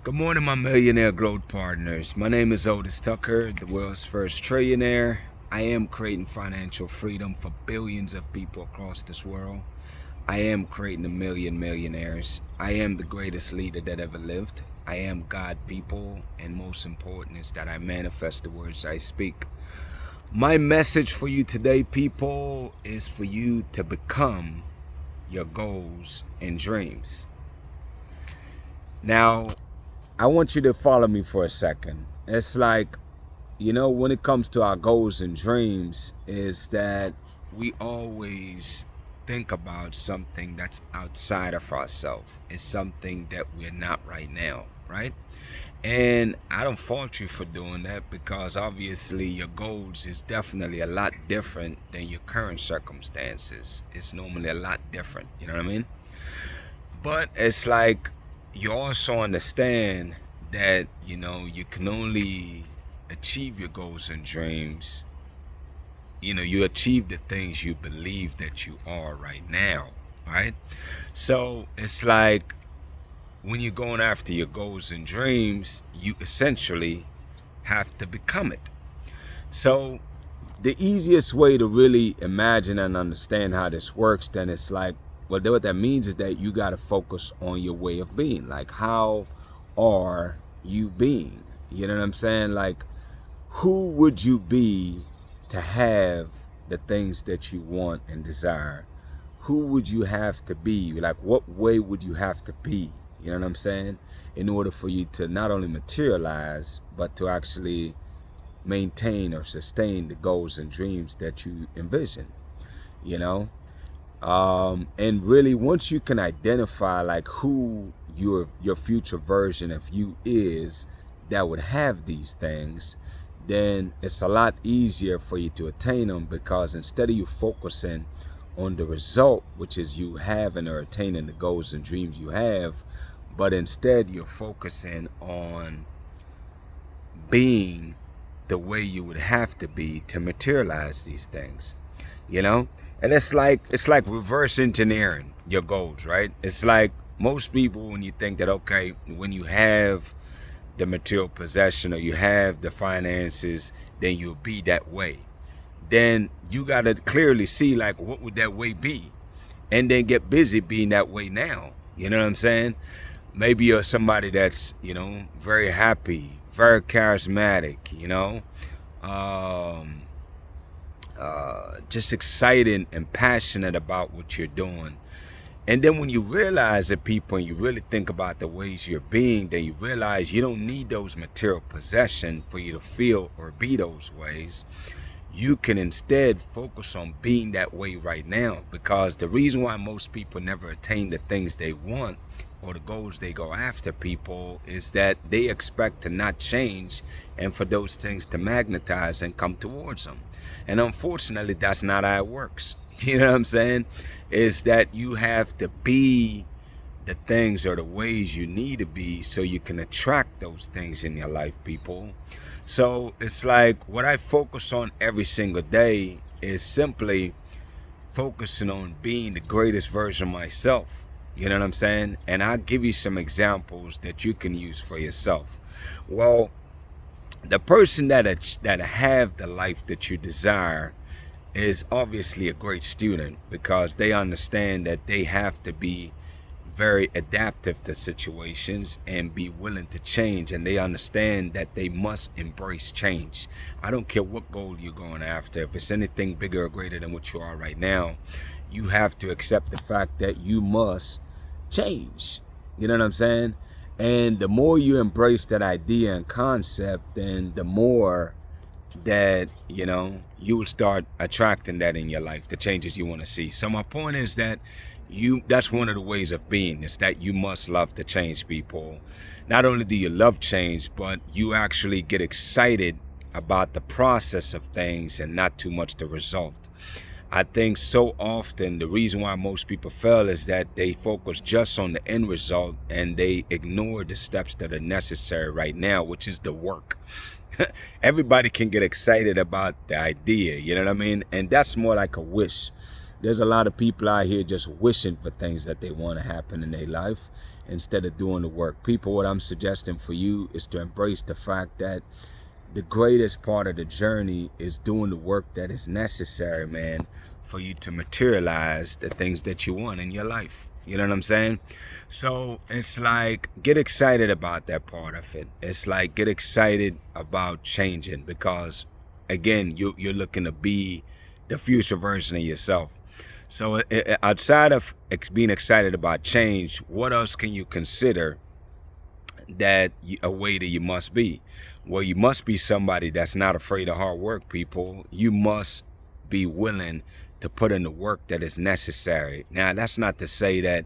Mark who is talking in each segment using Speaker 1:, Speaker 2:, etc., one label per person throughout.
Speaker 1: Good morning, my millionaire growth partners. My name is Otis Tucker, the world's first trillionaire. I am creating financial freedom for billions of people across this world. I am creating a million millionaires. I am the greatest leader that ever lived. I am God people, and most important is that I manifest the words I speak. My message for you today, people, is for you to become your goals and dreams. Now, I want you to follow me for a second. It's like, when it comes to our goals and dreams, is that we always think about something that's outside of ourselves. It's something that we're not right now, right? And I don't fault you for doing that, because obviously your goals is definitely a lot different than your current circumstances. It's normally a lot different, you know what I mean? But it's like, you also understand that, you can only achieve your goals and dreams. You achieve the things you believe that you are right now, right? So it's like, when you're going after your goals and dreams, you essentially have to become it. So the easiest way to really imagine and understand how this works, then it's like, well, what that means is that you got to focus on your way of being. Like, how are you being? You know what I'm saying? Like, who would you be to have the things that you want and desire? Who would you have to be? Like, what way would you have to be? You know what I'm saying? In order for you to not only materialize, but to actually maintain or sustain the goals and dreams that you envision, and really, once you can identify like who your future version of you is that would have these things, then it's a lot easier for you to attain them, because instead of you focusing on the result, which is you having or attaining the goals and dreams you have, but instead you're focusing on being the way you would have to be to materialize these things, And it's like reverse engineering your goals, right? It's like, most people, when you think that, okay, when you have the material possession or you have the finances, then you'll be that way. Then you got to clearly see, like, what would that way be? And then get busy being that way now. You know what I'm saying? Maybe you're somebody that's, very happy, very charismatic, just excited and passionate about what you're doing. And then when you realize that, people, and you really think about the ways you're being, then you realize you don't need those material possessions for you to feel or be those ways. You can instead focus on being that way right now, because the reason why most people never attain the things they want or the goals they go after, people, is that they expect to not change and for those things to magnetize and come towards them. And unfortunately, that's not how it works. You know what I'm saying? Is that you have to be the things or the ways you need to be so you can attract those things in your life, people. So it's like, what I focus on every single day is simply focusing on being the greatest version of myself. You know what I'm saying? And I'll give you some examples that you can use for yourself. Well, the person that have the life that you desire is obviously a great student, because they understand that they have to be very adaptive to situations and be willing to change, and they understand that they must embrace change. I don't care what goal you're going after. If it's anything bigger or greater than what you are right now, you have to accept the fact that you must change. You know what I'm saying? And the more you embrace that idea and concept, then the more that, you will start attracting that in your life, the changes you want to see. So my point is that that's one of the ways of being, is that you must love to change, people. Not only do you love change, but you actually get excited about the process of things and not too much the result. I think so often the reason why most people fail is that they focus just on the end result and they ignore the steps that are necessary right now, which is the work. Everybody can get excited about the idea, you know what I mean? And that's more like a wish. There's a lot of people out here just wishing for things that they want to happen in their life. instead of doing the work. People, what I'm suggesting for you is to embrace the fact that the greatest part of the journey is doing the work that is necessary, man, for you to materialize the things that you want in your life. You know what I'm saying? So it's like, get excited about that part of it. It's like, get excited about changing, because again, you're looking to be the future version of yourself. So outside of being excited about change, what else can you consider that a way that you must be? Well, you must be somebody that's not afraid of hard work, people. You must be willing to put in the work that is necessary. Now, that's not to say that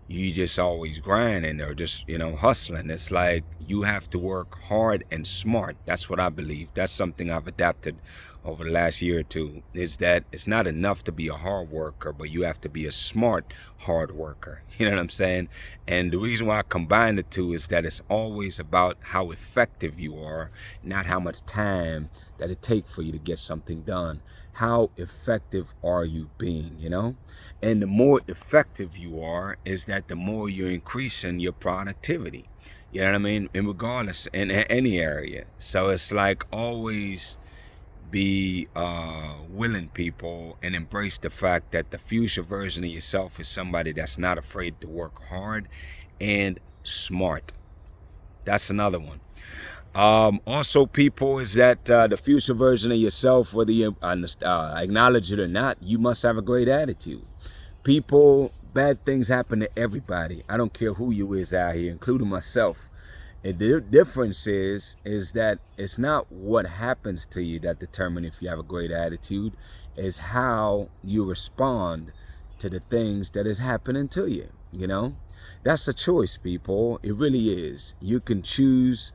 Speaker 1: you just always grinding or just, hustling. It's like you have to work hard and smart. That's what I believe. That's something I've adapted over the last year or two, is that it's not enough to be a hard worker, but you have to be a smart hard worker. You know what I'm saying? And the reason why I combine the two is that it's always about how effective you are, not how much time that it takes for you to get something done. How effective are you being, And the more effective you are, is that the more you're increasing your productivity. You know what I mean? And regardless, in any area. So it's like, always be willing, people, and embrace the fact that the future version of yourself is somebody that's not afraid to work hard and smart. That's another one. Also, people, is that the future version of yourself, whether you acknowledge it or not, you must have a great attitude. People, bad things happen to everybody. I don't care who you is out here, including myself. And the difference is that it's not what happens to you that determines if you have a great attitude. It's how you respond to the things that is happening to you, That's a choice, people. It really is. You can choose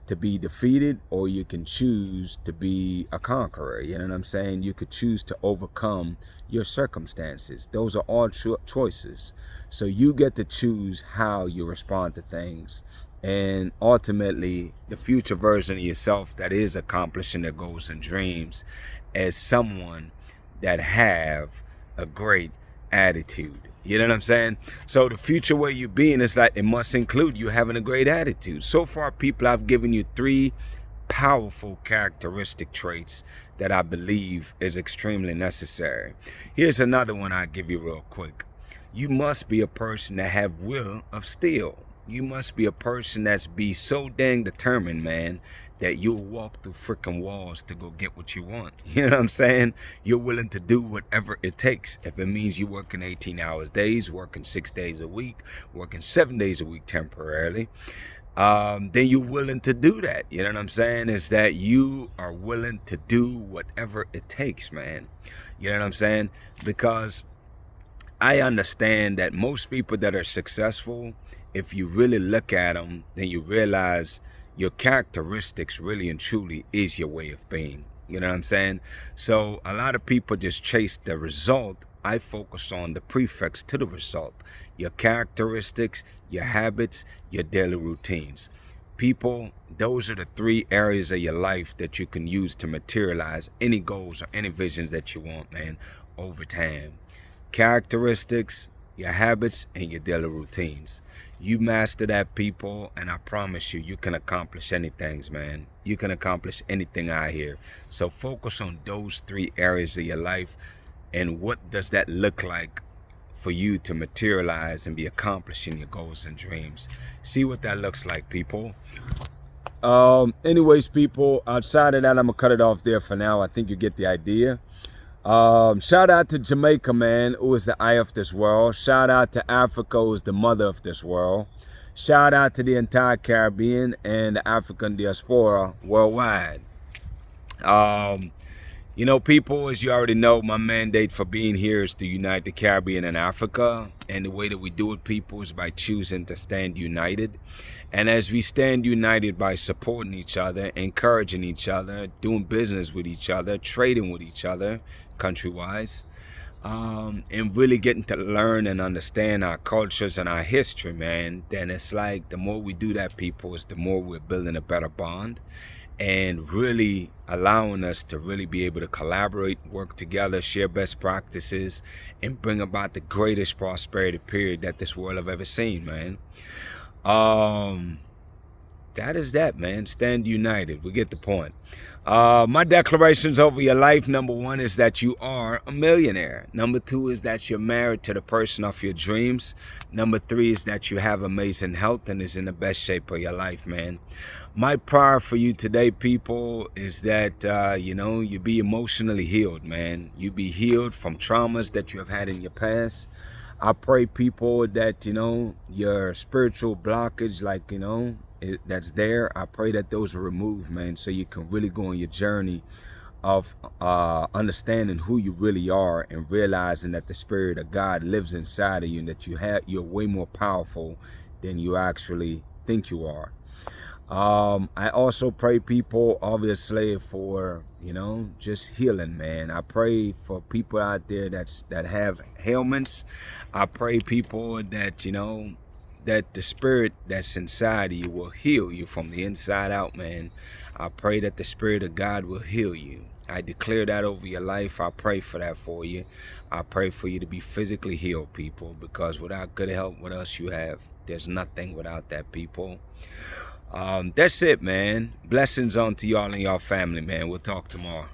Speaker 1: to be defeated, or you can choose to be a conqueror. You know what I'm saying? You could choose to overcome your circumstances. Those are all choices. So you get to choose how you respond to things. And ultimately, the future version of yourself that is accomplishing their goals and dreams as someone that have a great attitude. You know what I'm saying? So the future way you being is like, it must include you having a great attitude. So far, people, I've given you 3 powerful characteristic traits that I believe is extremely necessary. Here's another one I'll give you real quick. You must be a person that have will of steel. You must be a person that's be so dang determined, man, that you'll walk through freaking walls to go get what you want. You know what I'm saying? You're willing to do whatever it takes. If it means you're working 18 hours days, working 6 days a week, working 7 days a week temporarily, then you're willing to do that. You know what I'm saying? Is that you are willing to do whatever it takes, man. You know what I'm saying? Because I understand that most people that are successful, if you really look at them, then you realize your characteristics really and truly is your way of being. You know what I'm saying? So a lot of people just chase the result. I focus on the prefix to the result. Your characteristics, your habits, your daily routines. People, those are the 3 areas of your life that you can use to materialize any goals or any visions that you want, man, over time. Characteristics, your habits, and your daily routines. You master that, people, and I promise you can accomplish anything, man. You can accomplish anything out here. So focus on those 3 areas of your life, and what does that look like for you to materialize and be accomplishing your goals and dreams. See what that looks like, people. Anyways, people, outside of that, I'm gonna cut it off there for now. I think you get the idea. Shout out to Jamaica, man, who is the eye of this world. Shout out to Africa, who is the mother of this world. Shout out to the entire Caribbean and the African diaspora worldwide. People, as you already know, my mandate for being here is to unite the Caribbean and Africa. And the way that we do it, people, is by choosing to stand united. And as we stand united by supporting each other, encouraging each other, doing business with each other, trading with each other, country-wise, and really getting to learn and understand our cultures and our history, man, then it's like the more we do that, people, is the more we're building a better bond. and really allowing us to really be able to collaborate, work together, share best practices, and bring about the greatest prosperity period that this world have ever seen, man. That is that, man. Stand united. We get the point. My declarations over your life: number one is that you are a millionaire. Number two is that you're married to the person of your dreams. Number three is that you have amazing health and is in the best shape of your life, man. My prayer for you today, people, is that, you be emotionally healed, man. You be healed from traumas that you have had in your past. I pray, people, that, your spiritual blockage, that's there, I pray that those are removed, man, so you can really go on your journey of understanding who you really are and realizing that the Spirit of God lives inside of you and that you're way more powerful than you actually think you are. I also pray, people, obviously, for, just healing, man. I pray for people out there that have ailments. I pray, people, that, that the Spirit that's inside of you will heal you from the inside out, man. I pray that the Spirit of God will heal you. I declare that over your life. I pray for that for you. I pray for you to be physically healed, people, because without good health, what else you have? There's nothing without that, people. That's it, man. Blessings on to y'all and y'all family, man. We'll talk tomorrow.